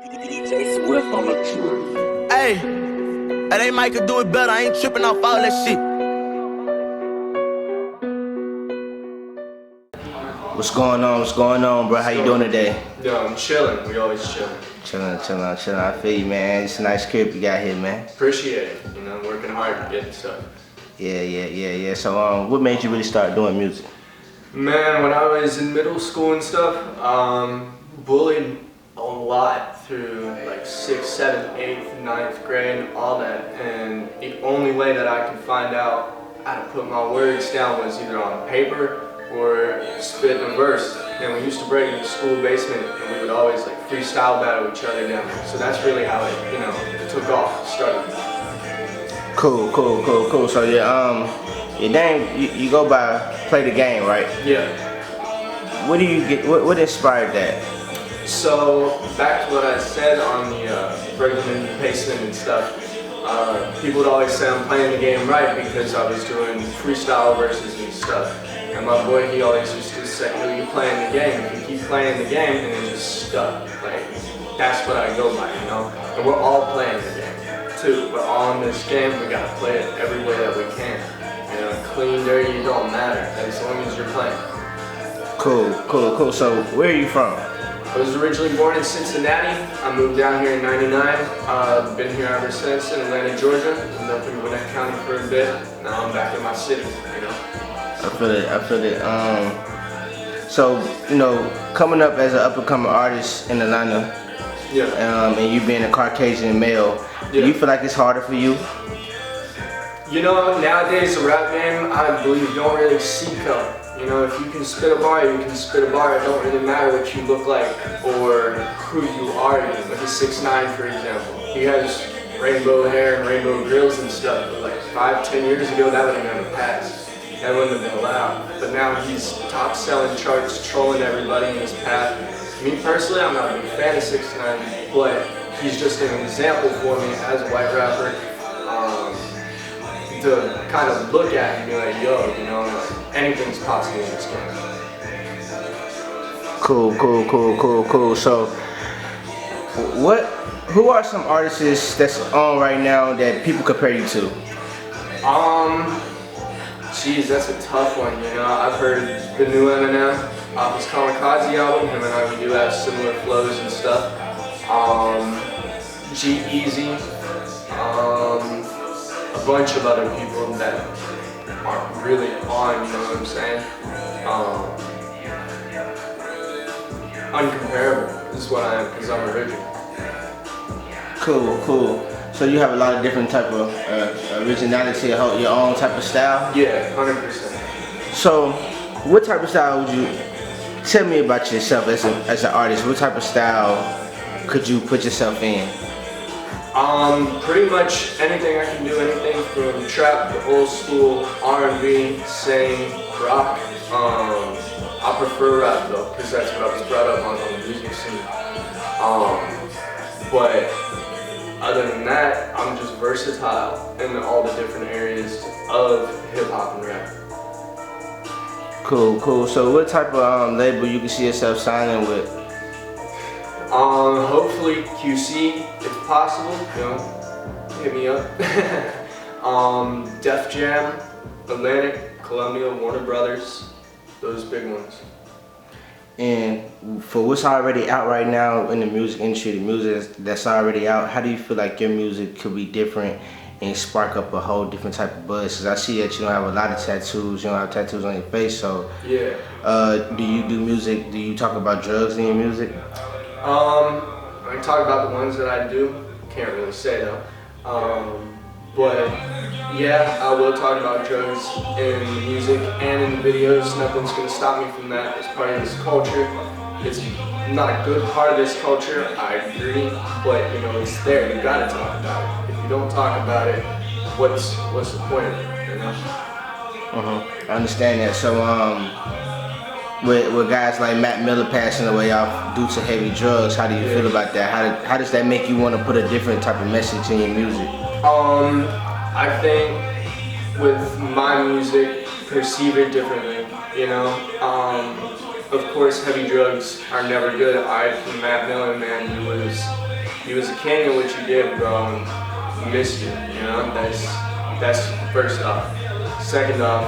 DJ Swift on the truth. Hey, that ain't Mike could do it better. I ain't tripping off all that shit. What's going on? What's going on, bro? How you doing today? Yo, I'm chilling. We always chilling. Chilling. I feel you, man. It's a nice crib you got here, man. Appreciate it. You know, working hard to get stuff. Yeah. So, what made you really start doing music? Man, when I was in middle school and stuff, bullied a lot through like 6th, 7th, 8th, 9th grade, all that. And the only way that I could find out how to put my words down was either on paper or spit in a verse. And we used to break in the school basement and we would always like freestyle battle each other down there. So that's really how it, you know, took off, started. Cool. So your name, you go by Play the Game, right? Yeah. What do you get? What inspired that? So back to what I said on the breaking in the basement and stuff. People would always say I'm playing the game right because I was doing freestyle verses and stuff. And my boy, he always used to say, "Yo, you're playing the game. If you keep playing the game, and it just stuck." Like that's what I go by, you know. And we're all playing the game too. We're all in this game. We gotta play it every way that we can. You know, clean, dirty, it don't matter as long as you're playing. Cool. So where are you from? I was originally born in Cincinnati. I moved down here in '99. Been here ever since in Atlanta, Georgia. Lived up in Gwinnett County for a bit. Now I'm back in my city, you know. I feel it. So, you know, coming up as an up-and-coming artist in Atlanta, Yeah. and you being a Caucasian male, Yeah. do you feel like it's harder for you? You know, nowadays the rap game, I believe, don't really see color. You know, if you can spit a bar, you can spit a bar. It don't really matter what you look like or who you are. Like a 6ix9ine, for example. He has rainbow hair and rainbow grills and stuff. But like 5-10 years ago, that would have never passed. That wouldn't have been allowed. But now he's top selling charts, trolling everybody in his path. Me personally, I'm not a big fan of 6ix9ine, but he's just an example for me as a white rapper. To kind of look at and be like, yo, you know, like, anything's possible in this game. Cool. So, who are some artists that's on right now that people compare you to? Geez, that's a tough one, you know. I've heard the new Eminem off his Kamikaze album. Him and I, we do have similar flows and stuff. G-Eazy. A bunch of other people that aren't really on, you know what I'm saying? Uncomparable is what I am, because I'm original. Cool. So you have a lot of different type of originality, your own type of style? Yeah, 100%. So, what type of style would you, tell me about yourself as an artist, what type of style could you put yourself in? Pretty much anything I can do, anything from trap to old school, R&B, sing, rock. I prefer rap though, because that's what I was brought up on the music scene. But other than that, I'm just versatile in all the different areas of hip hop and rap. Cool. So what type of label you can see yourself signing with? Hopefully QC, if possible, you know, hit me up. Def Jam, Atlantic, Columbia, Warner Brothers, those big ones. And for what's already out right now in the music industry, the music that's already out, how do you feel like your music could be different and spark up a whole different type of buzz? Because I see that you don't have a lot of tattoos, you don't have tattoos on your face, so yeah. Do you do music, do you talk about drugs in your music? I can talk about the ones that I do, can't really say though. But yeah, I will talk about drugs in the music and in the videos. Nothing's gonna stop me from that. It's part of this culture. It's not a good part of this culture, I agree, but you know, it's there. You gotta talk about it. If you don't talk about it, what's the point of it, you know? I understand that. So with guys like Mac Miller passing away off due to heavy drugs, how do you feel about that? How does that make you want to put a different type of message in your music? I think with my music, perceive it differently, you know? Of course, heavy drugs are never good. Mac Miller, man, he was he was a king at what you did, bro, and he missed you, you know? That's first off. Second off,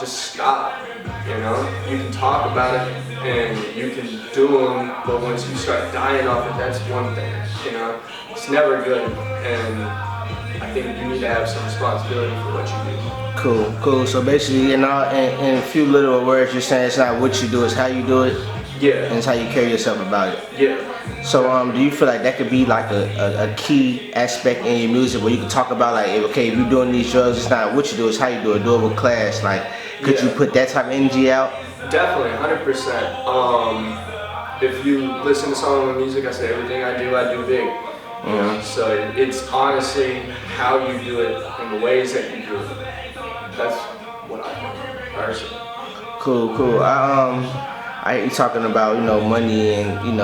just stop, you know? You can talk about it and you can do them, but once you start dying off it, that's one thing, you know? It's never good, and I think you need to have some responsibility for what you do. Cool. So basically, in a few little words, you're saying it's not what you do, it's how you do it. Yeah. And it's how you carry yourself about it. Yeah. So do you feel like that could be like a key aspect in your music where you can talk about like, okay, if you're doing these drugs, it's not what you do, it's how you do it with class. Like, could you put that type of energy out? Definitely, 100%. If you listen to some of my music, I say everything I do big. You know? So it's honestly how you do it and the ways that you do it. That's what I think, personally. Cool. I hear you talking about, money and, in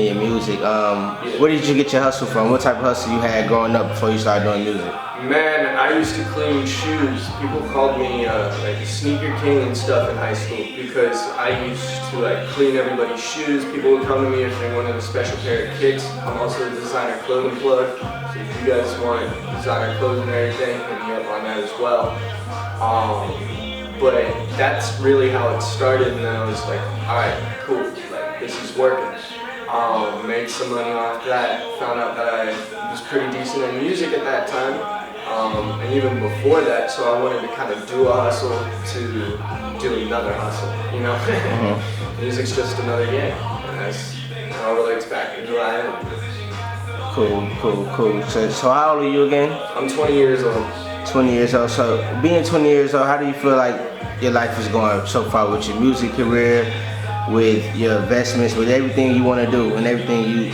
your music. Where did you get your hustle from? What type of hustle you had growing up before you started doing music? Man, I used to clean shoes. People called me like sneaker king and stuff in high school because I used to like clean everybody's shoes. People would come to me if they wanted a special pair of kicks. I'm also a designer clothing plug, so if you guys want designer clothes and everything, hit me up on that as well. But that's really how it started, and then I was like, alright, cool, like this is working. Made some money off that, found out that I was pretty decent in music at that time, and even before that, so I wanted to kind of do a hustle to do another hustle, you know? Music's just another game, and that's how it relates back to who I am. Cool. So how old are you again? I'm 20 years old. 20 years old. So being 20 years old, how do you feel like your life is going so far with your music career, with your investments, with everything you want to do and everything you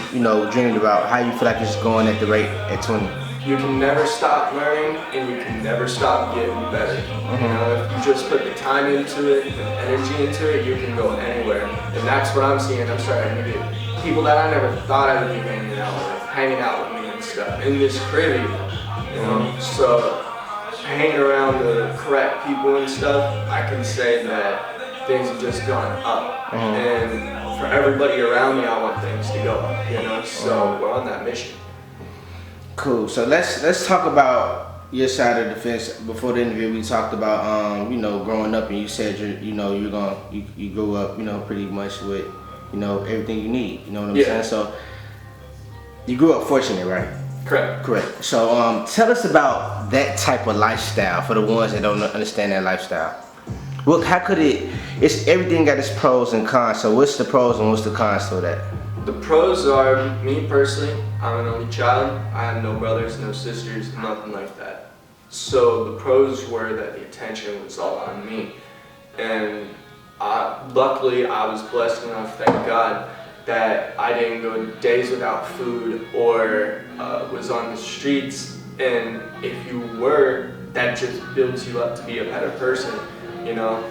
dreamed about? How you feel like it's going at the rate at 20? You can never stop learning and you can never stop getting better. You know, if you just put the time into it, the energy into it, you can go anywhere. And that's what I'm seeing. I'm starting to get people that I never thought I would be hanging out with me and stuff in this crib, you know. So hanging around the correct people and stuff, I can say that things have just gone up. And for everybody around me, I want things to go up, you know. So we're on that mission. Cool. So let's talk about your side of the fence. Before the interview, we talked about growing up, and you said you grew up pretty much with everything you need. You know what I'm saying? So you grew up fortunate, right? Correct. So tell us about that type of lifestyle for the ones that don't understand that lifestyle. Well, how could it's everything got its pros and cons. So what's the pros and what's the cons to that? The pros are, me personally, I'm an only child. I have no brothers, no sisters, nothing like that. So the pros were that the attention was all on me. And luckily I was blessed enough, thank God, that I didn't go days without food or was on the streets. And if you were, that just builds you up to be a better person, you know.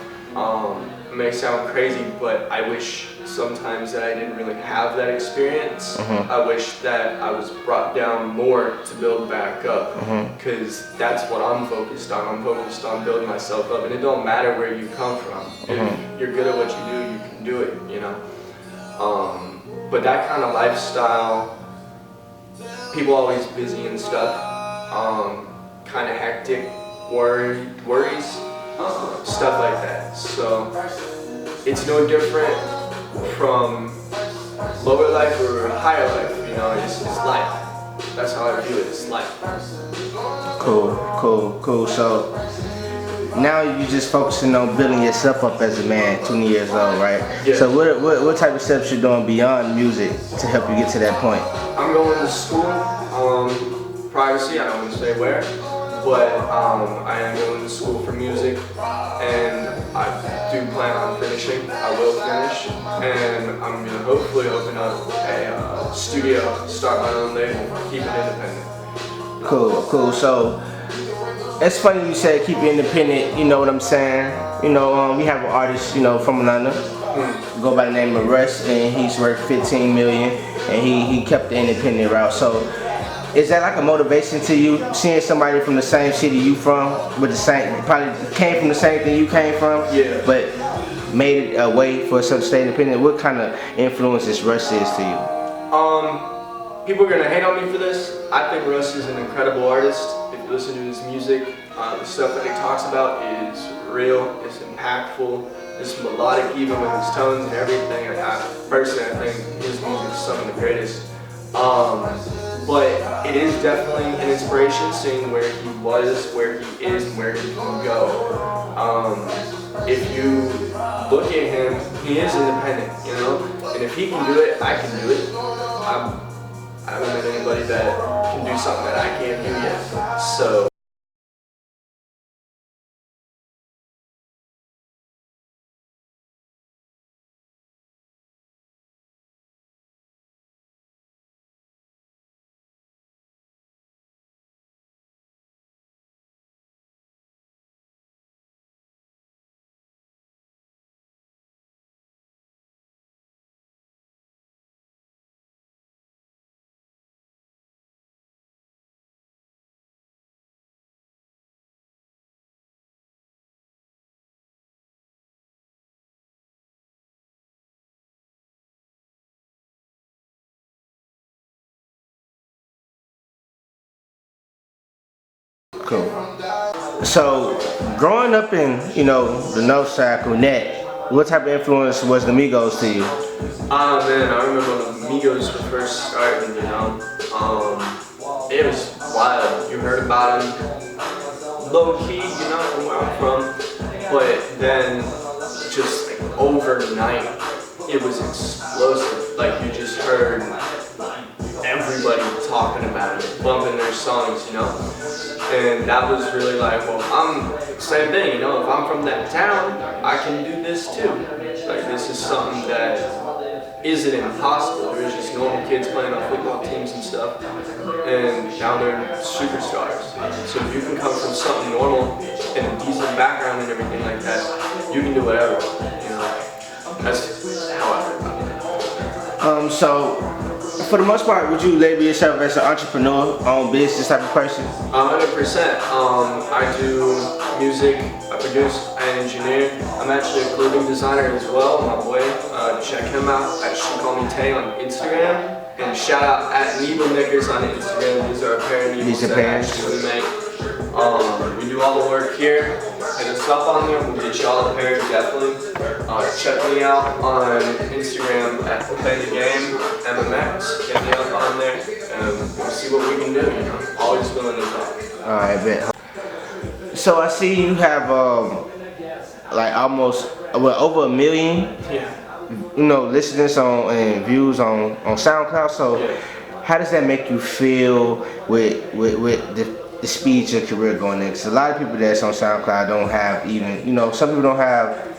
It may sound crazy, but I wish sometimes that I didn't really have that experience. I wish that I was brought down more to build back up, because that's what I'm focused on. I'm focused on building myself up, and it don't matter where you come from. If you're good at what you do, you can do it, you know. But that kind of lifestyle, people always busy and stuff, kind of hectic, worries, stuff like that. So it's no different from lower life or higher life, you know, it's life. That's how I view it, it's life. Cool. So now you're just focusing on building yourself up as a man, 20 years old, right? Yeah. So what type of steps you're doing beyond music to help you get to that point? I'm going to school, privacy, I don't want to say where, but I am going to school for music, and I do plan on finishing. I will finish, and I'm going to hopefully open up a studio, start my own label, keep it independent. Cool. So it's funny you said keep it independent, you know what I'm saying? We have an artist, from Atlanta, go by the name of Russ, and he's worth $15 million, and he kept the independent route. So is that like a motivation to you, seeing somebody from the same city you from, with the same, probably came from the same thing you came from, but made it a way for us to stay independent? What kind of influence this Russ is to you? People are gonna hate on me for this. I think Russ is an incredible artist. If you listen to his music, the stuff that he talks about is real, it's impactful, it's melodic even with his tones and everything. Personally, I think his music is some of the greatest. But it is definitely an inspiration seeing where he was, where he is, and where he can go. If you look at him, he is independent, you know? And if he can do it, I can do it. I haven't met anybody that can do something that I can't do yet. So. Cool. So, growing up in, you know, the North Side, Gwinnett, what type of influence was the Migos to you? Man, I remember when the Migos were first starting, you know. It was wild. You heard about them low key, you know, from where I'm from. But then, just like overnight, it was explosive. Like you just heard everybody talking about it, bumping their songs, you know. And that was really like, well, same thing, you know, if I'm from that town, I can do this too. Like, this is something that isn't impossible. There's just normal kids playing on football teams and stuff, and now they're superstars. So if you can come from something normal and a decent background and everything like that, you can do whatever, you know. That's how I feel about it. So, for the most part, would you label yourself as an entrepreneur, own business type of person? 100%. I do music, I produce, I engineer. I'm actually a clothing designer as well, my boy. Check him out at She Call Me Tay on Instagram. And shout out at Needle Knickers on Instagram. These are a pair of needles that I actually make. We do all the work here. Hit us up on there, we'll get you all a pair, definitely. Check me out on Instagram at Play the Game MMX. Get me up on there, and we'll see what we can do, you know. Always willing to talk. Alright, bet. So I see you have like almost over 1 million, you know, listeners on and views on SoundCloud. So how does that make you feel with the speed your career going next? A lot of people that's on SoundCloud don't have even, you know, some people don't have,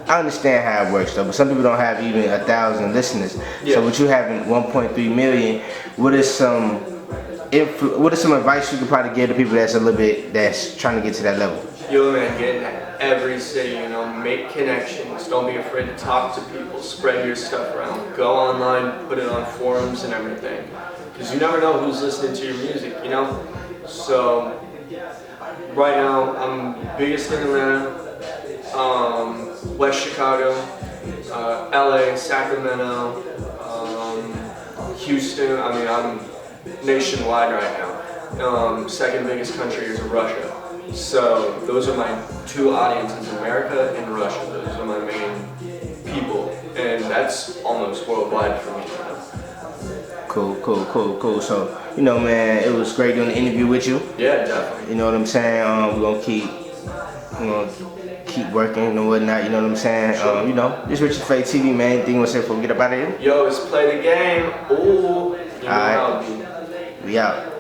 I understand how it works though, but some people don't have even 1,000 listeners. So with you having 1.3 million, what is some advice you could probably give to people that's trying to get to that level? Yo man, get in every city, you know, make connections, don't be afraid to talk to people, spread your stuff around, go online, put it on forums and everything, because you never know who's listening to your music, you know. So right now I'm biggest in Atlanta, West Chicago, LA, Sacramento, Houston. I mean, I'm nationwide right now. Second biggest country is Russia. So those are my two audiences, America and Russia. Those are my main people, and that's almost worldwide for me. Cool. So, you know, man, it was great doing the interview with you. Yeah, definitely. You know what I'm saying? We're gonna keep working and whatnot. You know what I'm saying? Sure. You know, this Richard Faye TV, man. Anything you wanna say before we get up out of here? Yo, let's play the game. Ooh, you know how it be. We out.